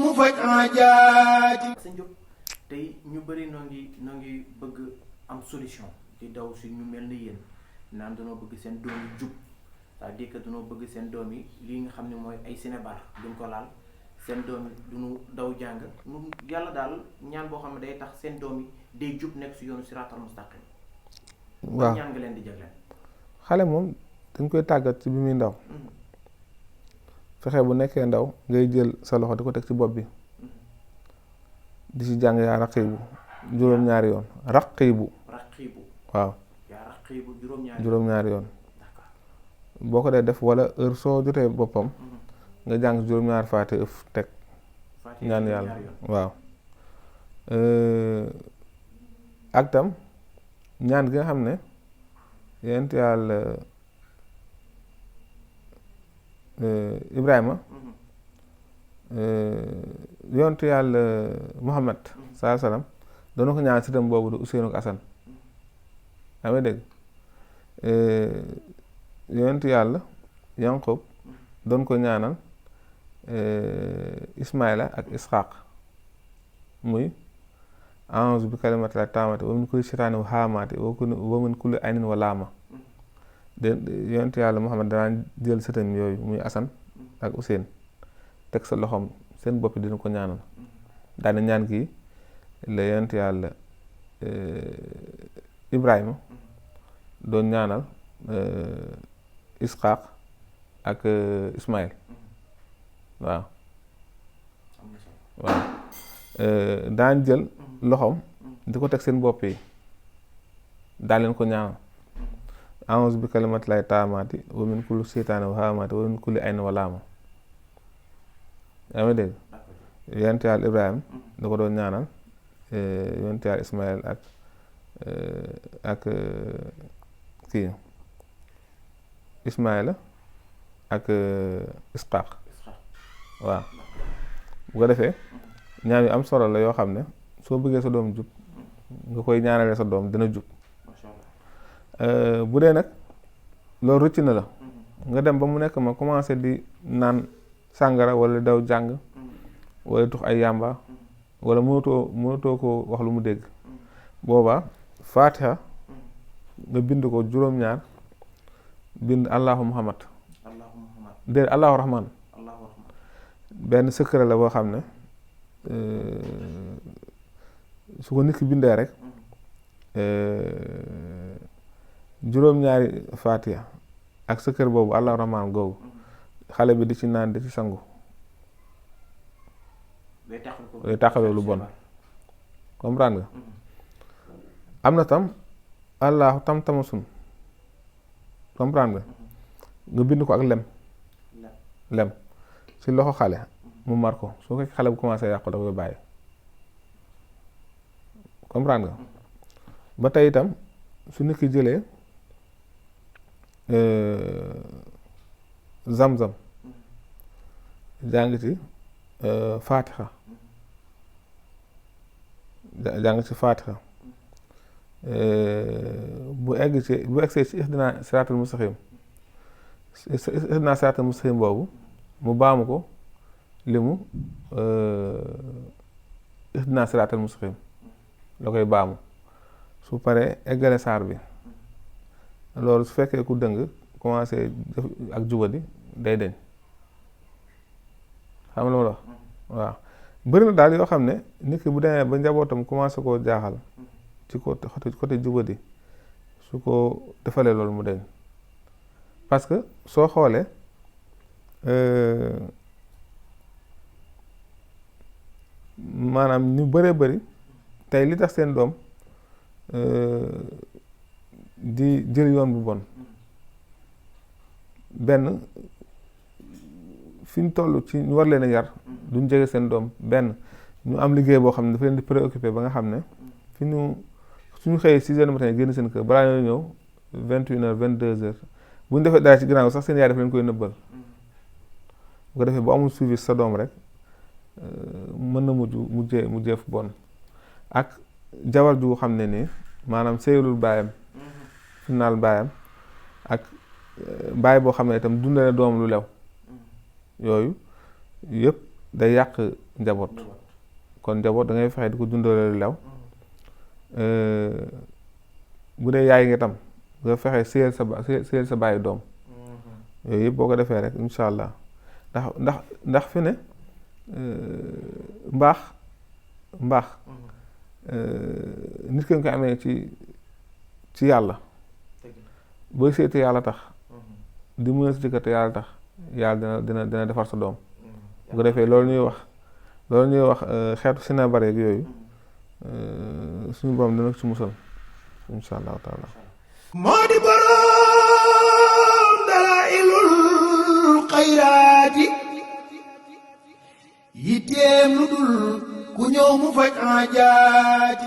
mu faj aajaati. sëñ Diop tey ñu bëri noo ngi bëgg am solution di daw si ñu mel ni yéen naan dañoo bëgg seen doom yi jub c'est-à-dire que dañoo bëgg seen doom yi lii nga xam ne mooy ay Sénébar duñ ko laal seen doom yi duñu daw jàng mu yàlla daal ñaan boo xam ne day tax seen doom yi day jub nekk si yoonu siraatal mustaqim. waaw ñaan nga leen di jagleel. xale moom dañ koy tàggat ci bi muy ndaw. fexe bu nekkee ndaw ngay jël sa loxo di ko teg ci bopp bi di ci jàng yaa raqiibu juróom-ñaari yoon raqiibu waaw juróom-ñaari yoon boo ko dee def wala heure soo jotee boppam nga jàng juróom-ñaari faate ëf teg ñaan yàlla waaw ak tam ñaan gi nga xam ne yent yàlla Ibrahima yontu yàlla Muhammad saa salaam doona ko ñaan sitam boobu du Ousseynou ak Assane yaa ngi dégg yontu yàlla Yanqub doon ko ñaanal Ismaïla ak Ishaq muy a'uuzu bi kalimatillahi taammaati wa min kulli shaytaanin wa haamaati wa min kulli aynin wa laama de yonent yàlla Muhammad danaan jël sëtam yooyu muy Asan ak Useen teg sa loxoom seen bopp dina ko ñaanal daane ñaan gi la yonent yàlla Ibrahima doon ñaanal Isxaaq ak Ismaïl waaw daan jël loxoom di ko teg seen bopp yi daan leen ko ñaanal a'uuzu bi kalimatillahi taammaati wa min kulli shaytaanin wa haamaati wa min kulli aynin wa laama yaa ngi dégg yonent yàlla Ibrahima da ko doon ñaanal yonent yàlla Ismaïl ak kii Ismaïla ak Isxaaq waaw bu ko defee ñaan yu am solo la yoo xam ne soo bëggee sa doom jub nga koy ñaanalee sa doom dina jub bu dee nag loolu rëcc na la nga dem ba mu nekk ma commencé di naan sàngara wala daw jàng wala tux ay yàmba wala mënatoo ko wax lu mu dégg boobaa Fatiha nga bind ko juróom-ñaar bind Allahu Muhammad déedéet Allahu Rahman benn secret la boo xam ne su ko nit ki bindee rek juróom-ñaari Fatiha ak sa kër boobu Allahu Rahmaan googu xale bi di ci naan di ci sangu day tàqaloo lu bon comprendre nga am na tam Allahu tam tamasun comprendre nga bind ko ak lem ci loxo xale mu mar ko soo ko xale bu commencé yàqu da koy bàyyi comprendre nga ba tey itam su nit ki jëlee zam-zam jàng ci Fatiha jàng ci Fatiha bu egsee ci ihdina siraatal mustaqim boobu mu baamu ko limu ihdina siraatal mustaqim la koy baamu su paree eggale saar bi loolu su fekkee ku dëng commencé def ak jubadi day deñ xam nga la waaw bëri na daal yoo xam ne nit ki bu demee ba njabootam commencé koo jaaxal ci côté jubadi su ko defalee loolu mu deñ parce que soo xoolee maanaam ñu bëree bëri tey li tax seen doom di jël yoon bu bon benn fi ñu toll ci ñu war leen a yar duñ jege seen doom benn ñu am liggéey boo xam ne dafa leen di préoccupé ba nga xam ne fi ñu suñu xëyee 6 heures du matin génn seen kër balaa ñoo ñëw 21 heures 22 heures bu ñu defee dara ci ginnaaw sax seen yaay dafa leen koy nëbbal bu ko defee bu amul suivi sa doom rek mën na mujjee fu bon ak jabar ju xam ne nii maanaam sëyalul baayam fi naal baayam ak baay boo xam ne itam dundale doom lu lew yooyu yëpp day yàq njaboot kon njaboot da ngay fexe di ko dundale lew bu dee yaay nga tam nga fexe séyal sa bàyyi doom yooyu yëpp boo ko defee rek incha allah ndax fi ne mbaax nit ki nga ko amee ci yàlla booy seeti yàlla tax di mën a si te yàlla tax yàlla dina defar sa doom bu ko defee loolu ñuy wax xeetu sina bare ak yooyu suñu borom dina ci musal insha allahu taala moo di boroom dalailul xayraati yitteem lu dul ku ñëw mu faj aajaati